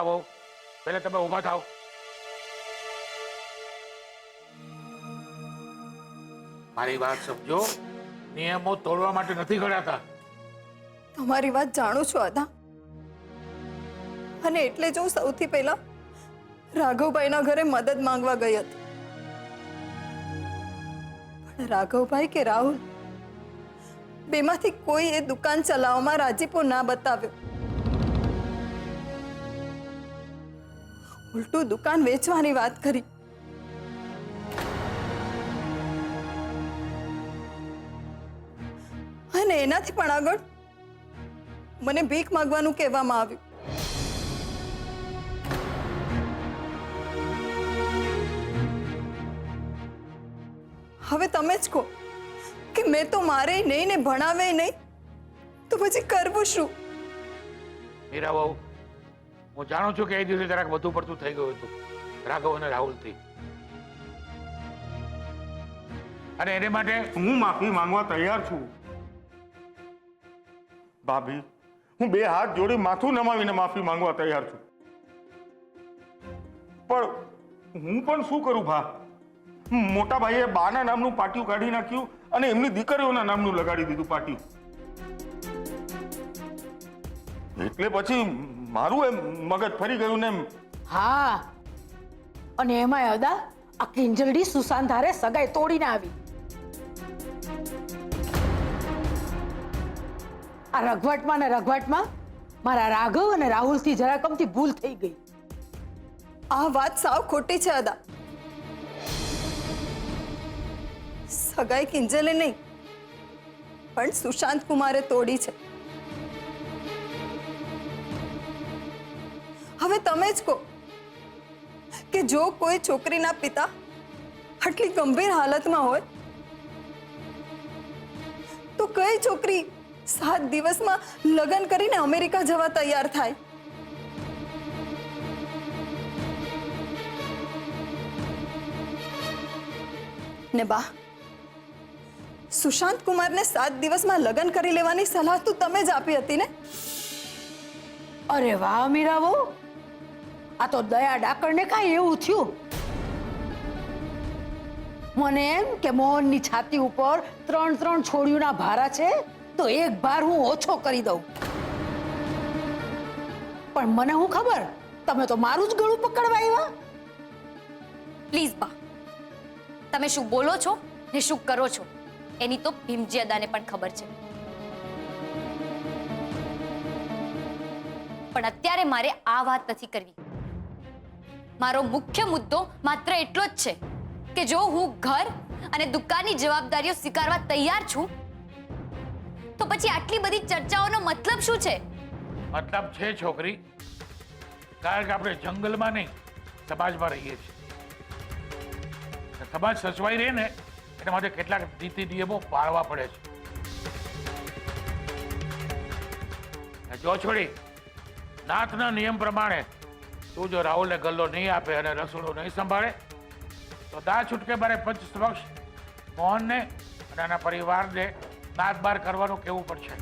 મીરા બહુ પહેલા તમે ઊભા થાઓ. મારી વાત સમજો. નિયમો તોડવા માટે નથી ઘડાતા. તમારી વાત જાણું છું અદા, અને એટલે જ હું સૌથી પહેલા રાઘવભાઈના ઘરે મદદ માંગવા ગઈ હતી. પણ રાઘવભાઈ કે રાહુલ બેમાંથી કોઈ એ દુકાન ચલાવવામાં રાજીપો ના બતાવ્યો. ઉલટું દુકાન વેચવાની વાત કરી. અને એનાથી પણ આગળ મને ભીખ માંગવાનું કહેવામાં આવ્યું. હવે તમે જ કહો કે મેં તો મારે નહીં ને ભણાવે નહીં, તો પછી કરવું શું? મીરા બહુ, હું જાણું છું કે એ દિવસે જરાક વધુ પડતું થઈ ગયું હતું રાઘવ અને રાહુલથી, અને એને માટે હું માફી માંગવા તૈયાર છું ભાભી. હું બે હાથ જોડી માથું નમાવીને માફી માંગવા તૈયાર છું. પણ હું પણ શું કરું ભા? મોટા ભાઈએ બાના નામનું પાટિયું કાઢી નાખ્યું અને એમની દીકરીઓના નામનું લગાડી દીધું પાટિયું. એટલે પછી મારું એમ મગજ ફરી ગયું ને. હા, અને એમાંય અદા આ કિંજલડી સુશાંત હારે સગાઈ તોડીને આવી. આ રઘવાટમાં ને રઘવાટમાં મારા રાઘવ અને રાહુલથી જરા કમથી ભૂલ થઈ ગઈ. આ વાત સાવ ખોટી છે અદા. સગાઈ કિંજલે નહીં પણ સુશાંત કુમારે તોડી છે. હવે તમે જ કહો કે જો કોઈ છોકરીના પિતા આટલી ગંભીર હાલતમાં હોય તો કઈ છોકરી 7 દિવસમાં લગ્ન કરીને અમેરિકા જવા તૈયાર થાય? ને બા, સુશાંત કુમારને 7 દિવસમાં લગ્ન કરી લેવાની સલાહ તો તમે જ આપી હતી ને? અરે વાહ મીરાવો, આ તો દયા ડાકરને કાંઈ એવું થયું. મને એમ કે મોહનની છાતી ઉપર 3 છોડીઓના ભારા છે તો એક ભાર હું ઓછો કરી દઉં. પણ મને હું ખબર, તમે તો મારું જ ગળું પકડવા આવ્યા. પ્લીઝ બા, તમે શું બોલો છો ને શું કરો છો એની તો ભીમજી અદાને પણ ખબર છે. પણ અત્યારે મારે આ વાત નથી કરવી. મારો મુખ્ય મુદ્દો માત્ર એટલો જ છે કે જો હું ઘર અને દુકાનની જવાબદારીઓ સ્વીકારવા તૈયાર છું તો પછી આટલી બધી ચર્ચાઓનો મતલબ શું છે? મતલબ છે છોકરી, કારણ કે આપણે જંગલમાં નહીં સમાજમાં રહીએ છીએ. સમાજ સચવાઈ રહે ને એના માટે કેટલાક નીતિ નિયમો પાળવા પડે છે. જો છોડી, નાથના નિયમ પ્રમાણે તું જો રાહુલને ગલ્લો નહીં આપે અને રસોડું નહીં સંભાળે તો દા છૂટકે મારે પંચ સમક્ષ મોહનને અને એના પરિવારને નાત બાર કરવાનું કહેવું પડશે.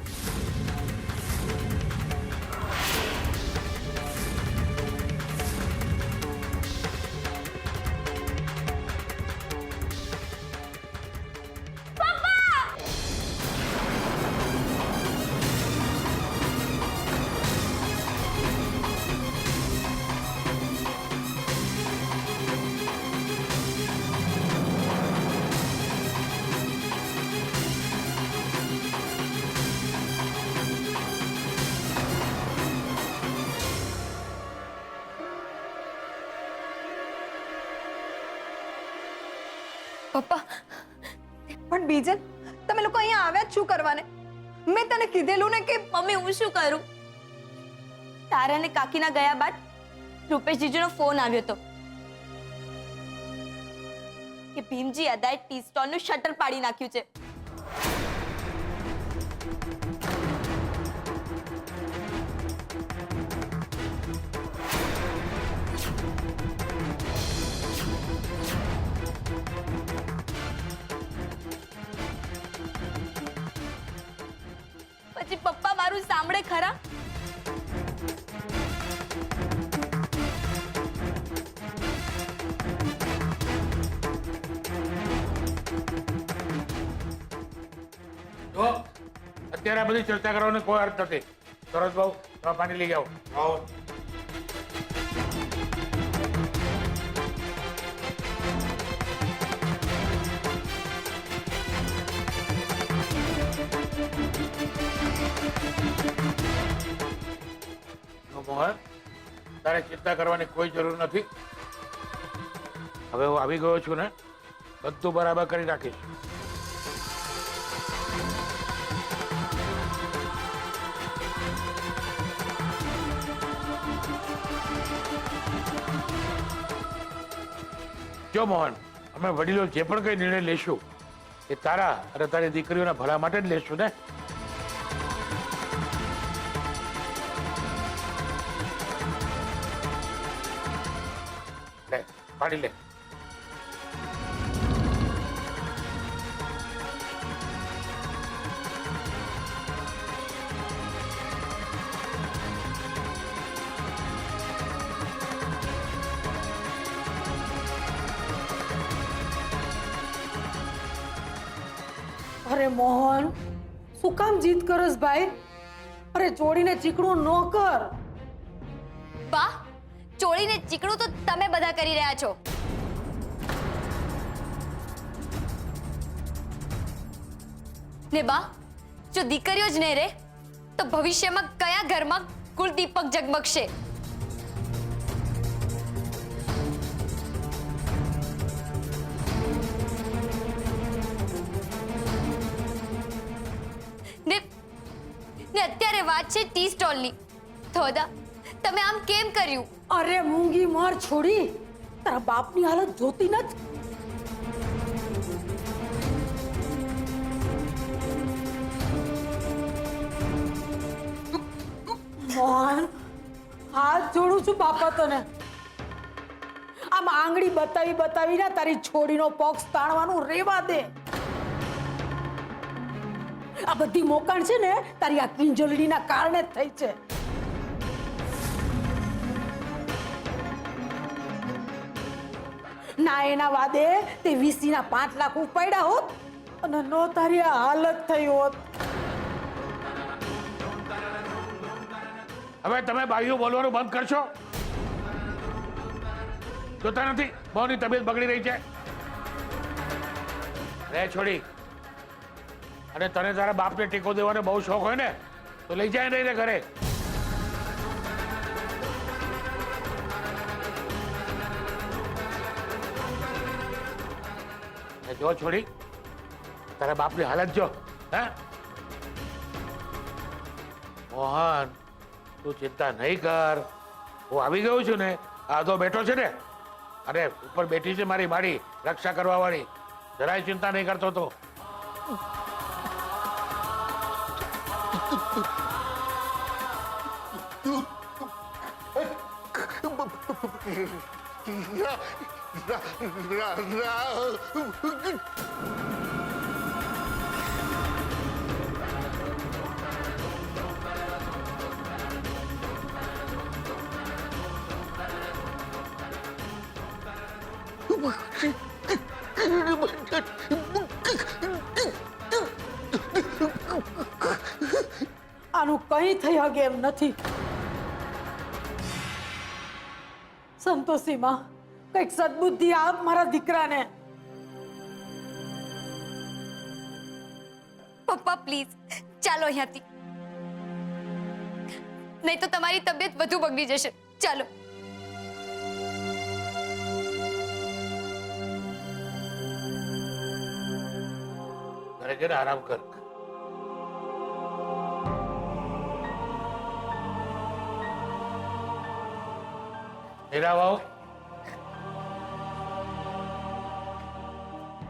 પપ્પા, પણ બીજલ, તમે લોકો અહીંયા આવ્યા જ શું કરવાને? મેં તને કીધેલું ને કે મમ્મી હું શું કરું? તારા અને કાકીના ગયા બાદ રૂપેશ જીજુનો ફોન આવ્યો હતો કે ભીમજી અદાએ ટી સ્ટોલનું શટર પાડી નાખ્યું છે. પછી પપ્પા મારું સાંભળે ખરા? તો અત્યારે આ બધી ચર્ચા કરવાનો કોઈ અર્થ નથી. સરોજ બહુ તમે પાણી લઈ આવો. આવો. મોહન, તારે ચિંતા કરવાની કોઈ જરૂર નથી. હવે હું આવી ગયો છું ને, બધું બરાબર કરી રાખીશ. જો મોહન, અમે વડીલો જે પણ કઈ નિર્ણય લેશું એ તારા અને તારી દીકરીઓના ભલા માટે જ લેશું ને. લે પાણી લે. અરે મોહન, શું કામ જીદ કરસ ભાઈ? અરે ચોરીને ચીકણું ન કર. બા, ચોળીને ચીકણું તો તમે બધા કરી રહ્યા છો. ને બા, જો દીકરીઓ જ નહીં રહે તો ભવિષ્યમાં કયા ઘરમાં કુલદીપક ઝગમગશે? ને અત્યારે વાત છે ટી સ્ટોલની. થોડા તમે આમ કેમ કર્યું? અરે મૂંગી માર છોડી, તારા બાપની હાલત જોતી નથી? મોહન, હાથ જોડું છું બાપા તને. આમ આંગળી બતાવી બતાવીને તારી છોડીનો પક્ષ તાણવાનું રેવા દે. આ બધી મોકાણ છે ને તારી આ કિંજલડીના કારણે જ થઈ છે. ના એના વાદે તે વીસીના 5 લાખ ઉપાડ્યા હોત અને નો તારી આ હાલત થઈ હોત. હવે તમે બાઈઓ બોલવાનું બંધ કરશો? જોતા નથી બહુની તબિયત બગડી રહી છે? રે છોડી, અને તને તારા બાપને ટેકો દેવાનો બહુ શોખ હોય ને તો લઈ જાય નહીં ને ઘરે. જો છોડી, તારા બાપની હાલત જો. હે મોહન, તું ચિંતા નહીં કર. હું આવી ગયો છું ને, આધો બેઠો છે ને, અરે ઉપર બેઠી છે મારી માડી રક્ષા કરવા વાળી. જરાય ચિંતા નહીં કરતો તો. આનું કંઈ થઈ હગે એમ નથી. સંતોષીમાં કંઈક સદબુદ્ધિ આપ મારા દીકરાને. પપ્પા પ્લીઝ ચાલો અહીંયાથી, નહીં તો તમારી તબિયત વધુ બગડી જશે. ચાલો. ઘરે જઈને આરામ કર. હીરાબાઉ,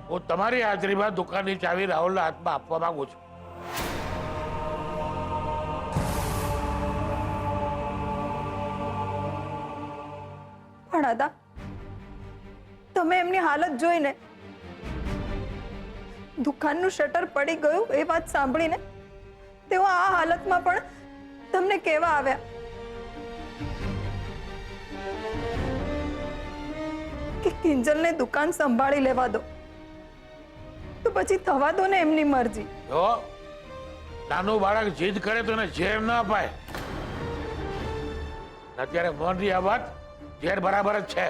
હું તમારી હાજરીમાં દુકાનની ચાવી રાહુલના હાથમાં આપવા માંગુ છું. પણ દાદા, તમે એમની હાલત જોઈને, દુકાનનું શટર પડી ગયું એ વાત સાંભળીને તેઓ આ હાલતમાં પણ તમને કહેવા આવ્યા કે કિંજલને દુકાન સંભાળી લેવા દો. તો પછી થવા દો ને એમની મરજી. જો નાનું બાળક જીદ કરે તો એને ઝેર ન અપાય. અત્યારે મોહનની આ વાત ઝેર બરાબર જ છે.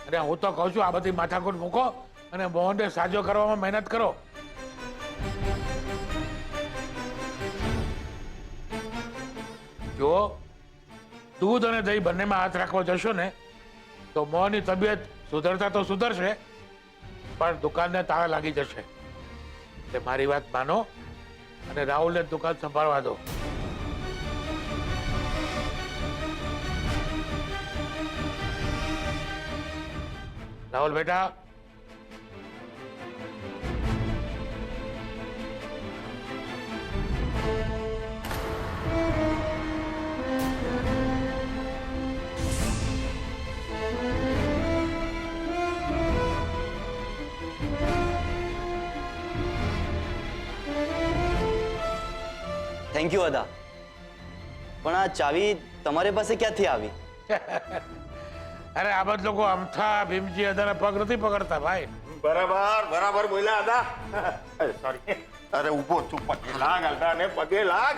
અને હું તો કહું છું આ બધી માથાકૂટ મૂકો અને મોહનને સાજો કરવામાં મહેનત કરો. જો દૂધ અને દહીં બંનેમાં હાથ રાખવા જશો ને તો મોહનની તબિયત સુધરતા તો સુધરશે, પણ દુકાનને તાળા લાગી જશે. એટલે મારી વાત માનો અને રાહુલને દુકાન સંભાળવા દો. રાહુલ બેટા, થેન્ક યુ અદા, પણ આ ચાવી તમારી પાસે ક્યાંથી આવી? અરે આ બધા લોકો અમથા ભીમજી અદાના પગ નથી પકડતા ભાઈ. બરાબર બરાબર બોલ્યા અદા. સોરી, અરે ઊભો તું, પગે લાગ અદાને, પગે લાગ.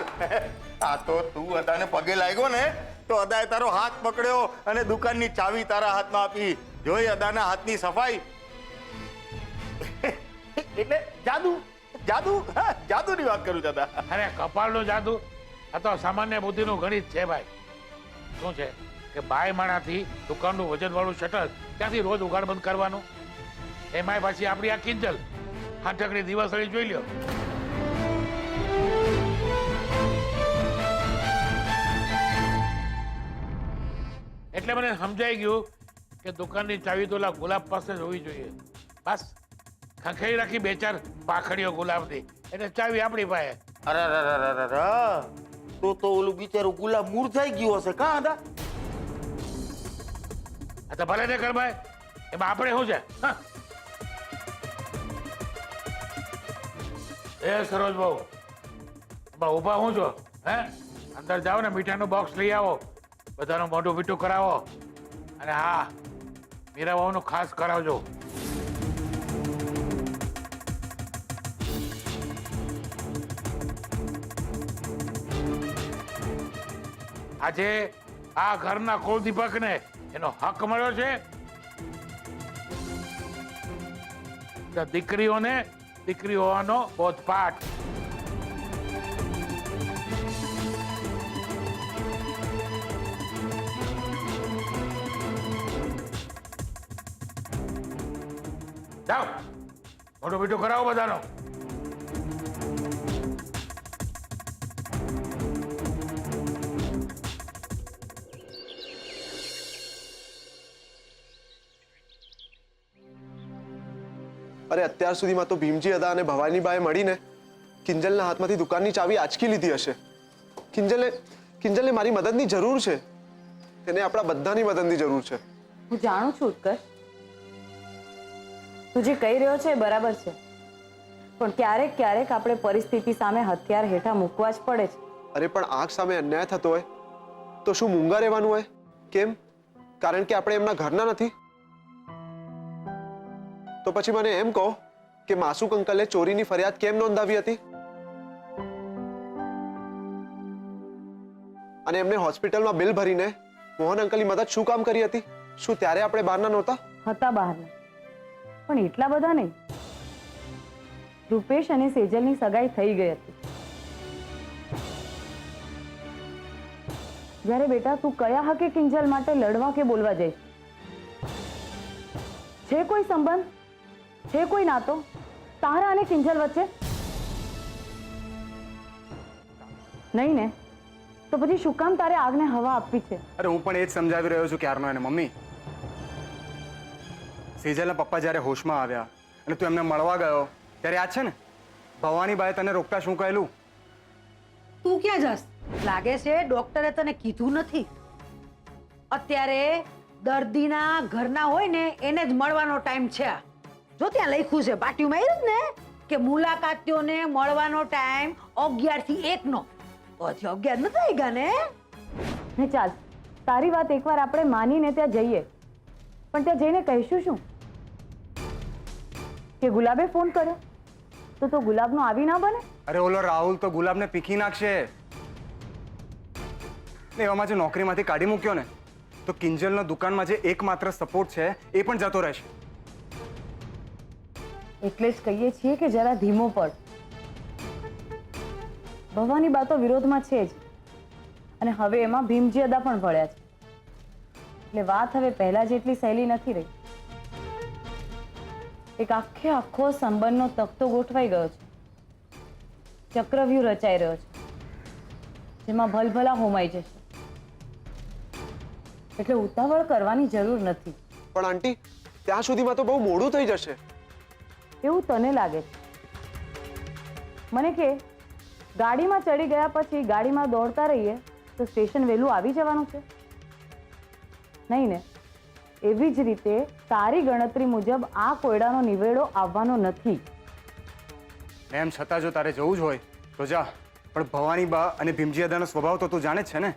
આ તો તું અદાને પગે લાગ્યો ને તો અદાએ તારો હાથ પકડ્યો અને દુકાનની ચાવી તારા હાથમાં આપી. જોઈ અદાના હાથની સફાઈ. એટલે જાદુ જાદુ જાદુની વાત કરું દાદા. અરે કપાળનો જાદુ આ તો સામાન્ય બુદ્ધિનું ગણિત છે ભાઈ. શું છે કે બાય માણાથી દુકાનનું વજનવાળું શટર ત્યાંથી રોજ ઉઘાડ બંધ કરવાનું. એમાંય પાછી આપણી આ કિંજલ હાથકડી દિવસળી જોઈ લ્યો. એટલે મને સમજાઈ ગયું કે દુકાનની ચાવી તો ઓલા ગુલાબ પાસે જ હોવી જોઈએ. બસ ખંખેરી રાખી બે ચાર પાખડીઓ ગુલાબની, એટલે ચાવી આપણી પાસે. અરે તો ઓલું બિચારું ગુલાબ મૂર્છાઈ ગયું હશે. કાં અદા? આ તો ભલે ને કર ભાઈ, એમાં આપણે શું છે? હા. એ સરોજ બહુ એમાં ઊભા હું છો? હે, અંદર જાઓ ને મીઠાનું બોક્સ લઈ આવો, બધાનું મોઢું મીઠું કરાવો, અને હા, મીરા બહુનું ખાસ કરાવજો. આજે આ ઘરના કુળદીપકને એનો હક મળ્યો છે. દીકરીઓને દીકરી હોવાનો બોધપાઠ. જાઓ, મોટું મીઠું કરાવો બધાનો. અરે અત્યાર સુધીમાં તો ભીમજી અદા અને ભવાનીબાએ મળીને કિંજલના હાથમાંથી દુકાનની ચાવી આંચકી લીધી હશે. કિંજલને મારી મદદની જરૂર છે. તેને આપણા બધાની મદદની જરૂર છે. હું જાણું છું ઉત્કર્ષ, તું જે કહી રહ્યો છે એ બરાબર છે, પણ ક્યારેક ક્યારેક આપણે પરિસ્થિતિ સામે હથિયાર હેઠા મૂકવા જ પડે છે. અરે પણ આંખ સામે અન્યાય થતો હોય તો શું મૂંગા રહેવાનું હોય? કેમ? કારણ કે આપણે એમના ઘરના નથી? તો પછી મને એમ કહો કે માસુક અંકલે ચોરીની ફરિયાદ કેમ નોંધાવી હતી? અને એમને હોસ્પિટલમાં બિલ ભરીને મોહન અંકલની મદદ શું કામ કરી હતી? શું ત્યારે આપણે બહારના નહોતા? હતા બહારના, પણ એટલા બધા નહીં. રૂપેશ અને સેજલની સગાઈ થઈ ગઈ હતી. જ્યારે બેટા તું કયા હકે કિંજલ માટે લડવા કે બોલવા જઈશ? છે કોઈ સંબંધ, છે કોઈ નાતો તારા અને કિંજલ વચ્ચે? નહીં ને, તો પછી શું કામ તારે આગને હવા આપવી છે? અરે હું પણ એ જ સમજાવી રહ્યો છું ક્યારનો એને. મમ્મી, સેજલના પપ્પા જ્યારે હોશમાં આવ્યા અને તું એમને મળવા ગયો ત્યારે યાદ છે ને ભવાનીબાએ તને રોકતા શું કહેલું? તું ક્યાં જાસ? લાગે છે ડોક્ટરે તને કીધું નથી. અત્યારે દર્દીના ઘરના હોય ને એને જ મળવાનો ટાઈમ છે. જો ત્યાં લખ્યું છે પાટિયું માર્યું જ ને કે મુલાકાતીઓને મળવાનો ટાઈમ 11 થી 1 નો. તો હજી 11 નથી થઈ ગયા ને? ને ચાલ, તારી વાત એકવાર આપણે માનીને ત્યાં જઈએ, પણ ત્યાં જઈને કહીશું શું? કે ગુલાબે ફોન કર્યો તો ગુલાબનું આવી ના બને? અરે ઓલો રાહુલ તો ગુલાબને પીખી નાખશે ને એવામાં જે નોકરીમાંથી કાઢી મૂક્યો ને તો કિંજલનો દુકાનમાં જે એકમાત્ર સપોર્ટ છે એ પણ જતો રહેશે. એટલે જ કહીએ છીએ કે જરા ધીમો પડ. ભવાની બા તો વિરોધમાં છે જ, અને હવે એમાં ભીમજી અદા પણ ભળ્યા છે, એટલે વાત હવે પહેલા જેટલી સહેલી નથી રહી. એક આખો સંબંધનો તખ્તો ગોઠવાઈ ગયો છે, ચક્રવ્યૂહ રચાઈ રહ્યો છે, જેમાં ભલભલા હોમાઈ જશે. એટલે ઉતાવળ કરવાની જરૂર નથી. પણ આંટી, ત્યાં સુધીમાં તો બહુ મોડું થઈ જશે. એવું તને લાગે છે? મને કે ગાડીમાં ચડી ગયા પછી ગાડીમાં દોડતા રહીએ તો સ્ટેશન વહેલું આવી જવાનું છે? નહીં ને? એવી જ રીતે તારી ગણતરી મુજબ આ કોયડાનો નિવેડો આવવાનો નથી. એમ છતાં જો તારે જવું જ હોય તો જા, પણ ભવાની બા અને ભીમજી અદાનો સ્વભાવ તો તું જાણે જ છે ને.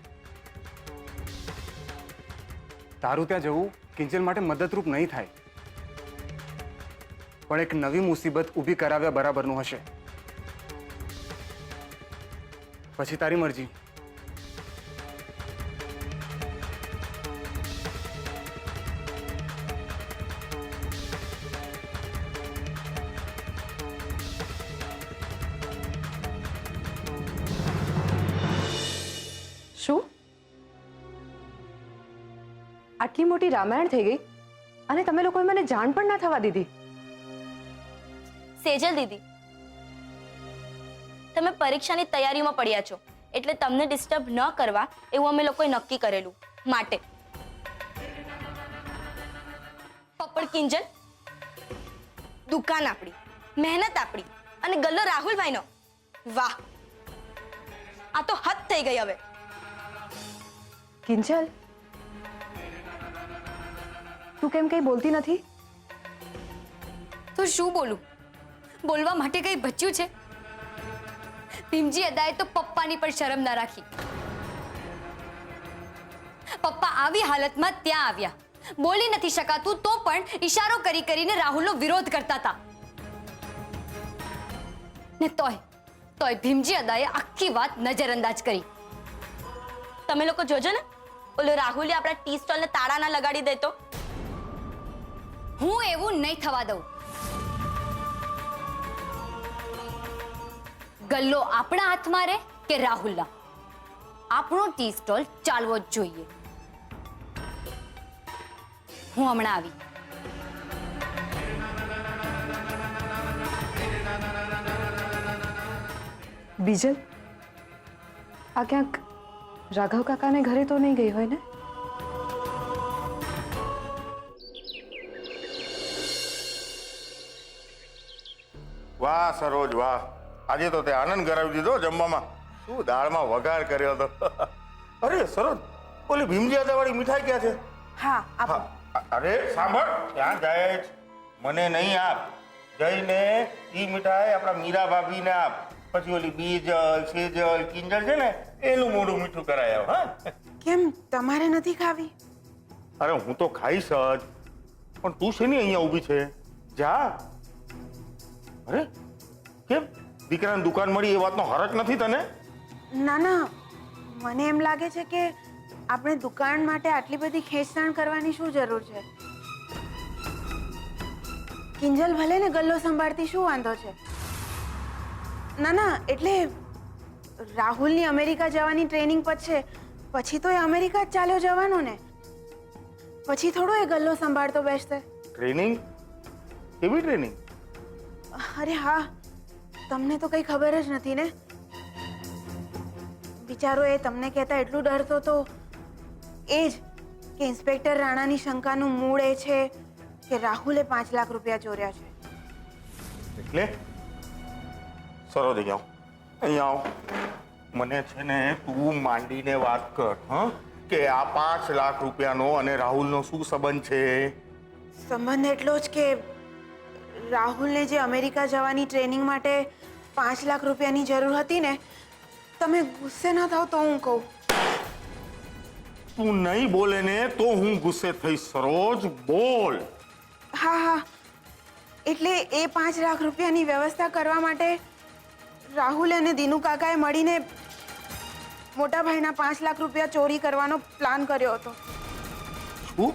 તારું ત્યાં જવું કિંજલ માટે મદદરૂપ નહીં થાય, પણ એક નવી મુસીબત ઊભી કરાવ્યા બરાબરનું હશે. પછી તારી મરજી. શું આટલી મોટી રામાયણ થઈ ગઈ અને તમે લોકોએ મને જાણ પણ ના થવા દીધી? સેજલ દીદી, તમે પરીક્ષાની તૈયારીમાં પડ્યા છો એટલે તમને ડિસ્ટર્બ ન કરવા એવું અમે લોકોએ નક્કી કરેલું. માટે પપ્પડ કિંજલ, દુકાન આપણી, મહેનત આપણી અને ગલ્લો રાહુલભાઈનો. વાહ, આ તો હદ થઈ ગઈ હવે. કિંજલ, તું કેમ કઈ બોલતી નથી? તો શું બોલું? બોલવા માટે કઈ બચ્યું છે? ભીમજી અદાએ તો પપ્પાની પણ શરમ ના રાખી. પપ્પા આવી હાલતમાં ત્યાં આવ્યા, બોલી નથી શકાતું તો પણ ઈશારો કરી કરીને રાહુલનો વિરોધ કરતા હતા. ને તોય ભીમજી અદાએ આખી વાત નજરઅંદાજ કરી. તમે લોકો જોજો ને, ઓલો રાહુલે આપણા ટી સ્ટોલને તાળા ના લગાડી દેતો. હું એવું નહીં થવા દઉં. ગલ્લો આપણા હાથમાં રહે કે રાહુલના, આપણો ટી સ્ટોલ ચાલવો જ જોઈએ. હું હમણાં આવી. બીજલ, આ ક્યાંક રાઘવ કાકાને ઘરે તો નહીં ગઈ હોય ને? વાહ સરોજ વાહ, આજે તો તે આનંદ કરાવી દીધો જમવામાં. શું દાળમાં વઘાર કર્યો હતો. અરે સરોજ, ઓલી ભીમજી આદાવાળી મીઠાઈ ક્યાં છે? હા, આપો. અરે સાંભળ, ત્યાં જાય જ મને નહીં આપ, જઈને ઈ મીઠાઈ આપણા મીરા ભાભીને આપ. પછી ઓલી બીજલ, સેજલ, કિંજલ છે ને એનું મોઢું મીઠું કરાય. હા, કેમ તમારે નથી ખાવી? અરે હું તો ખાઈશ જ, પણ તું શેની અહીંયા ઊભી છે? જા. અરે કેમ દીકરાની દુકાન મળી એ વાતનો હરખ નથી તને? ના ના, મને એમ લાગે છે કે આપણે દુકાન માટે આટલી બધી ખેંચતાણ કરવાની શું જરૂર છે? કિંજલ ભલે ને ગલ્લો સંભાળતી, શું વાંધો છે? ના ના, એટલે રાહુલની અમેરિકા જવાની ટ્રેનિંગ પતશે પછી તો એ અમેરિકા જ ચાલ્યો જવાનો ને, પછી થોડો એ ગલ્લો સંભાળતો બેસશે. ટ્રેનિંગ? કેવી ટ્રેનિંગ? અરે હા, તમને તો કઈ ખબર જ નથી ને. બિચારો એ તમને કહેતા એટલું ડરતો તો એ જ કે ઇન્સ્પેક્ટર રાણાની શંકાનું મૂળ એ છે કે રાહુલે 5 લાખ રૂપિયા ચોર્યા છે. એટલે સરોજ અહીંયા આવ, અહીંયા આવ. મને છે ને તું માંડીને વાત કર, હા, કે આ 5 લાખ રૂપિયાનો અને રાહુલનો શું સંબંધ છે? સંબંધ એટલો જ કે રાહુલને જે અમેરિકા જવાની ટ્રેનિંગ માટે 5 લાખ રૂપિયાની જરૂર હતી ને, તમે ગુસ્સે ન થાવ તો હું કહું. તું નહીં બોલે ને તો હું ગુસ્સે થઈશ. સરોજ બોલ. હા હા, એટલે એ 5 લાખ રૂપિયાની વ્યવસ્થા કરવા માટે રાહુલ અને દિનુ કાકાએ મળીને મોટા ભાઈના 5 લાખ રૂપિયા ચોરી કરવાનો પ્લાન કર્યો હતો. શું